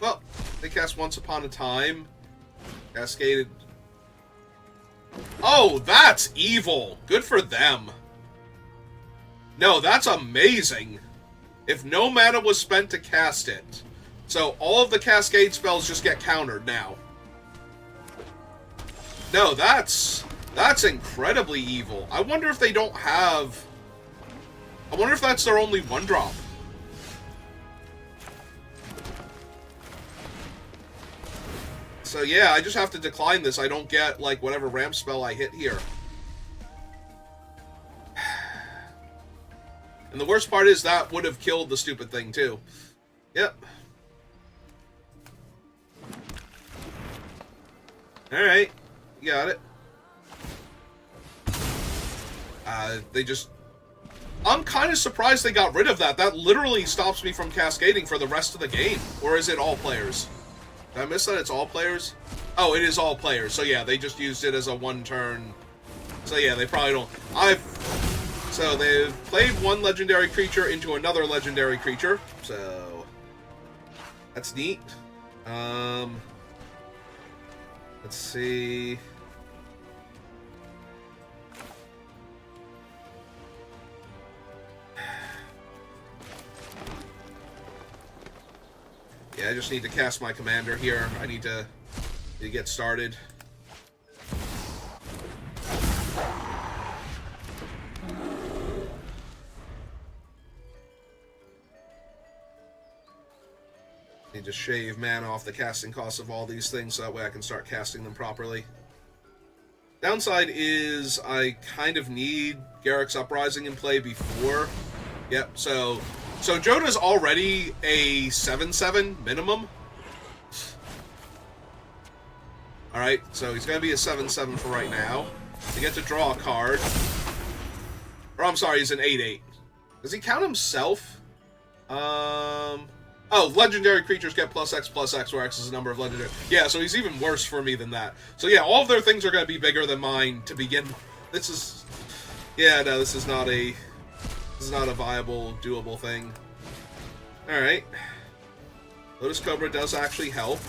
Well, they cast Once Upon a Time. Cascaded. Oh, that's evil. Good for them. No, that's amazing. If no mana was spent to cast it. So all of the Cascade spells just get countered now. No, that's incredibly evil. I wonder if they don't have... I wonder if that's their only 1-drop. So yeah, I just have to decline this. I don't get, like, whatever ramp spell I hit here. And the worst part is that would have killed the stupid thing, too. Yep. Alright. You got it. They just... I'm kind of surprised they got rid of that. That literally stops me from cascading for the rest of the game. Or is it all players? Did I miss that? It's all players? Oh, it is all players. So yeah, they just used it as a 1-turn. So yeah, they probably don't... So they've played one legendary creature into another legendary creature. So that's neat. Let's see... Yeah, I just need to cast my commander here. I need to get started. Need to shave mana off the casting costs of all these things so that way I can start casting them properly. Downside is I kind of need Garruk's Uprising in play before. Yep, so Joda's already a 7/7 minimum. Alright, so he's going to be a 7/7 for right now. You get to draw a card. Or I'm sorry, he's an 8/8. Does he count himself? Oh, legendary creatures get +X, where X is the number of legendary... Yeah, so he's even worse for me than that. So yeah, all of their things are going to be bigger than mine to begin. This is... Yeah, no, this is not a... This is not a viable, doable thing. Alright. Lotus Cobra does actually help.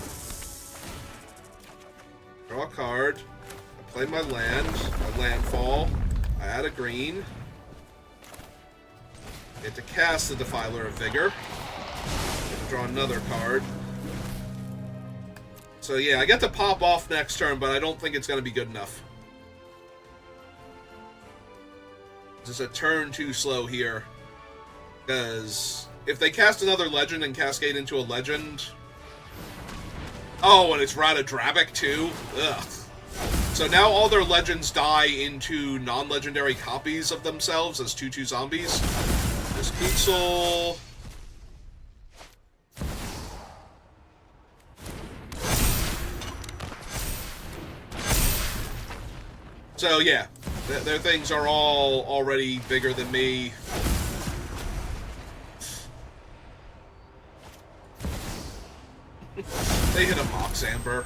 Draw a card. I play my land. My landfall. I add a green. Get to cast the Defiler of Vigor. Get to draw another card. So yeah, I get to pop off next turn, but I don't think it's going to be good enough. Just a turn too slow here. Because if they cast another legend and cascade into a legend, Oh, and it's Radadrabic too? Ugh. So now all their legends die into non-legendary copies of themselves as 2/2 zombies. There's Quetzal. So yeah, their things are all already bigger than me. They hit a Mox Amber.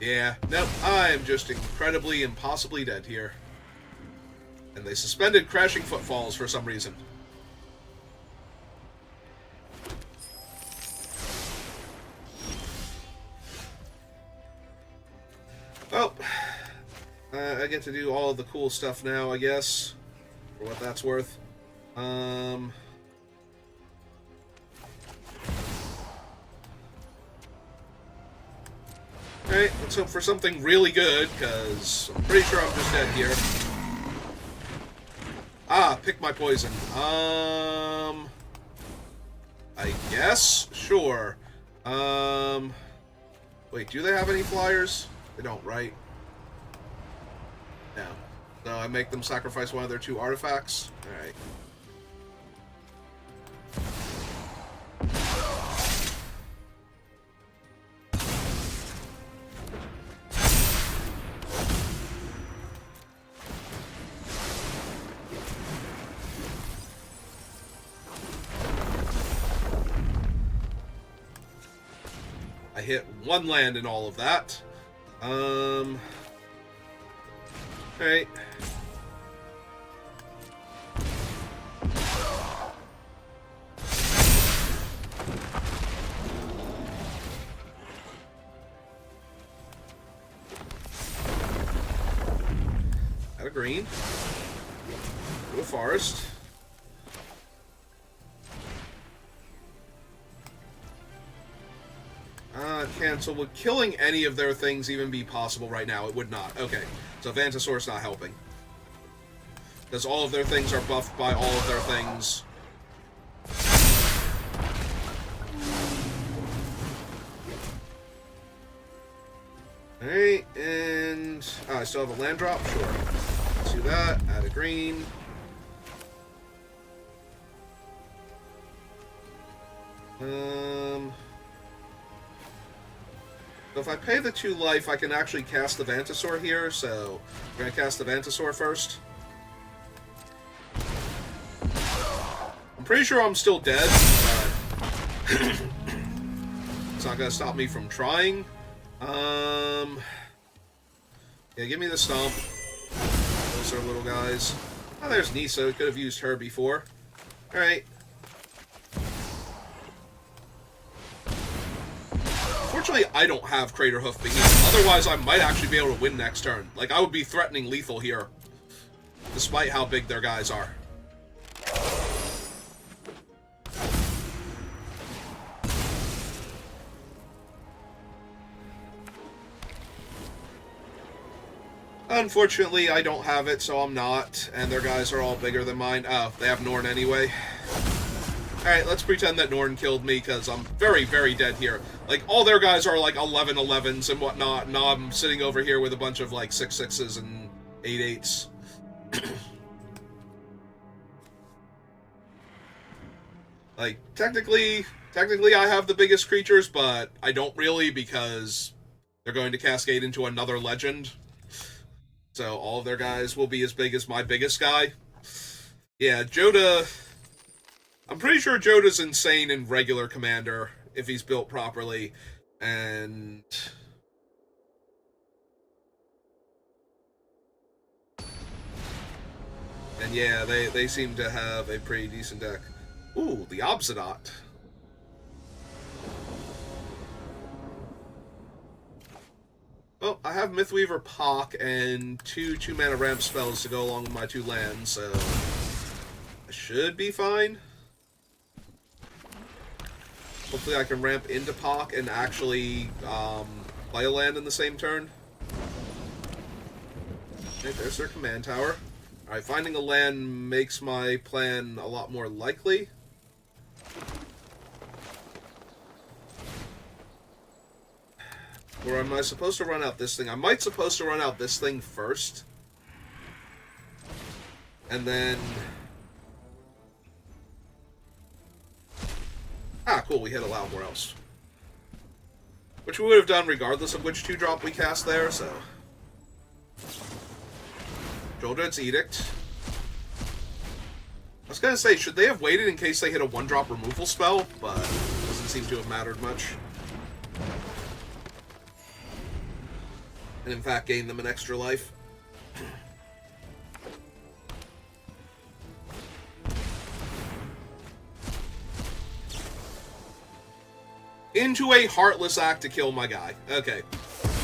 Yeah, nope, I am just incredibly, impossibly dead here. And they suspended Crashing Footfalls for some reason. Well, I get to do all of the cool stuff now, I guess, for what that's worth. Alright, let's hope for something really good, because I'm pretty sure I'm just dead here. Ah, pick my poison. I guess? Sure. Wait, do they have any flyers? They don't, right? No. So I make them sacrifice one of their 2 artifacts? Alright. I hit 1 land in all of that. Alright. Got a green. Go to forest. Cancel. Would killing any of their things even be possible right now? It would not. Okay. So Vantasaur's not helping. Because all of their things are buffed by all of their things. Alright, and... I still have a land drop? Sure. Let's do that. Add a green. So if I pay the 2 life, I can actually cast the Vantasaur here, so I'm going to cast the Vantasaur first. I'm pretty sure I'm still dead, but it's not going to stop me from trying. Yeah, give me the Stomp. Those are little guys. Oh, there's Nisa. Could have used her before. Alright. Unfortunately, I don't have Crater Hoof Behemoth. Otherwise, I might actually be able to win next turn. Like, I would be threatening lethal here. Despite how big their guys are. Unfortunately, I don't have it, so I'm not. And their guys are all bigger than mine. Oh, they have Norn anyway. Alright, let's pretend that Norn killed me, because I'm very, very dead here. Like, all their guys are, like, 11-11s and whatnot, and now I'm sitting over here with a bunch of, like, 6-6s and 8-8s. Like, technically I have the biggest creatures, but I don't really, because they're going to cascade into another legend. So all of their guys will be as big as my biggest guy. Yeah, Joda... I'm pretty sure Joda's insane in regular Commander, if he's built properly, and... And yeah, they seem to have a pretty decent deck. Ooh, the Obsidian. Well, I have Mythweaver Pock and 2 2-mana ramp spells to go along with my 2 lands, so... I should be fine. Hopefully I can ramp into Pock and actually play a land in the same turn. Okay, there's their command tower. Alright, finding a land makes my plan a lot more likely. Or am I supposed to run out this thing? I might supposed to run out this thing first. And then... Ah, cool, we hit allow more else. Which we would have done regardless of which 2-drop we cast there, so... Joldred's Edict. I was gonna say, should they have waited in case they hit a 1-drop removal spell? But it doesn't seem to have mattered much. And in fact, gained them an extra life. Into a Heartless Act to kill my guy. Okay.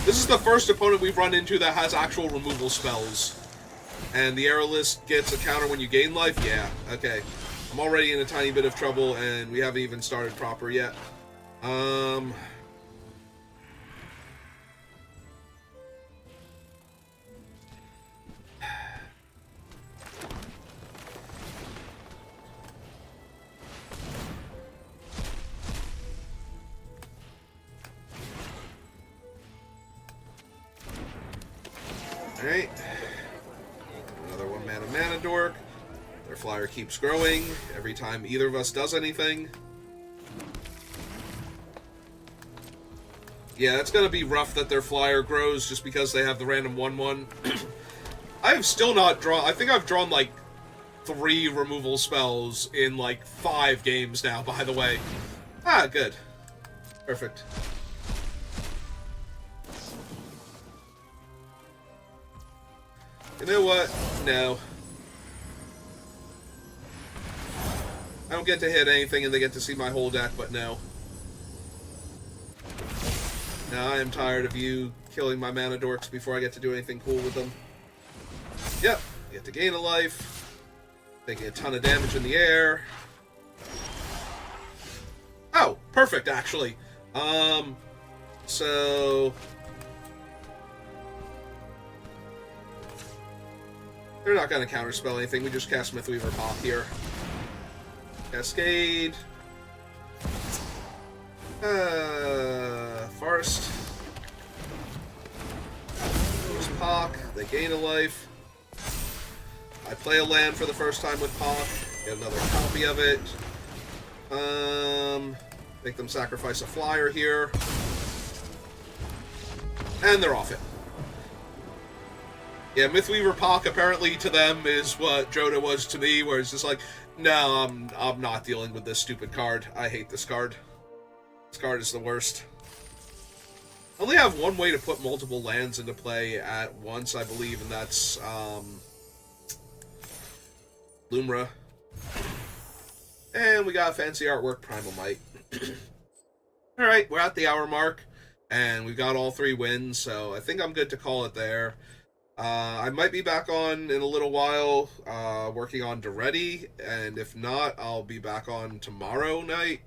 This is the first opponent we've run into that has actual removal spells. And the Arrowless gets a counter when you gain life? Yeah, okay. I'm already in a tiny bit of trouble, and we haven't even started proper yet. Alright. Another 1-mana dork. Their flyer keeps growing every time either of us does anything. Yeah, it's gonna be rough that their flyer grows just because they have the random 1/1. I have still not drawn... I think I've drawn, like, 3 removal spells in, like, 5 games now, by the way. Ah, good. Perfect. You know what? No. I don't get to hit anything and they get to see my whole deck, but no. Now I am tired of you killing my mana dorks before I get to do anything cool with them. Yep, you get to gain a life. Taking a ton of damage in the air. Oh, perfect, actually. So... They're not going to counterspell anything. We just cast Mythweaver Pop here. Cascade. Forest. Use Pock. They gain a life. I play a land for the first time with Pock. Get another copy of it. Make them sacrifice a flyer here. And they're off it. Yeah, Mythweaver Pock apparently to them is what Joda was to me, where it's just like, no, I'm not dealing with this stupid card. I hate this card. This card is the worst. I only have one way to put multiple lands into play at once, I believe, and that's Lumra. And we got fancy artwork, Primal Might. Alright, we're at the hour mark, and we've got all 3 wins, so I think I'm good to call it there. I might be back on in a little while, working on Duretti, and if not, I'll be back on tomorrow night.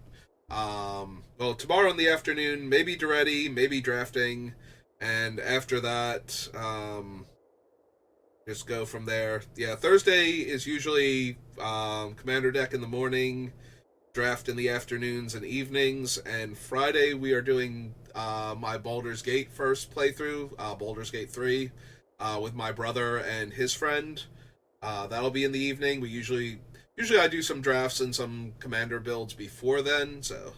Well, tomorrow in the afternoon, maybe Duretti, maybe drafting, and after that, just go from there. Yeah, Thursday is usually Commander deck in the morning, draft in the afternoons and evenings, and Friday we are doing my Baldur's Gate first playthrough, Baldur's Gate 3. With my brother and his friend. That'll be in the evening. We usually I do some drafts and some commander builds before then, so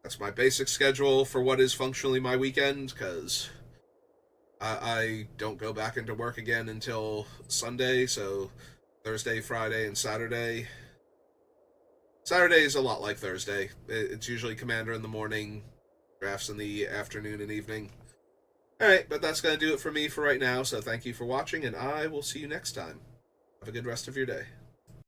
that's my basic schedule for what is functionally my weekend, because I don't go back into work again until Sunday, so Thursday, Friday, and Saturday. Saturday is a lot like Thursday. It's usually commander in the morning, drafts in the afternoon and evening. Alright, but that's going to do it for me for right now, so thank you for watching, and I will see you next time. Have a good rest of your day.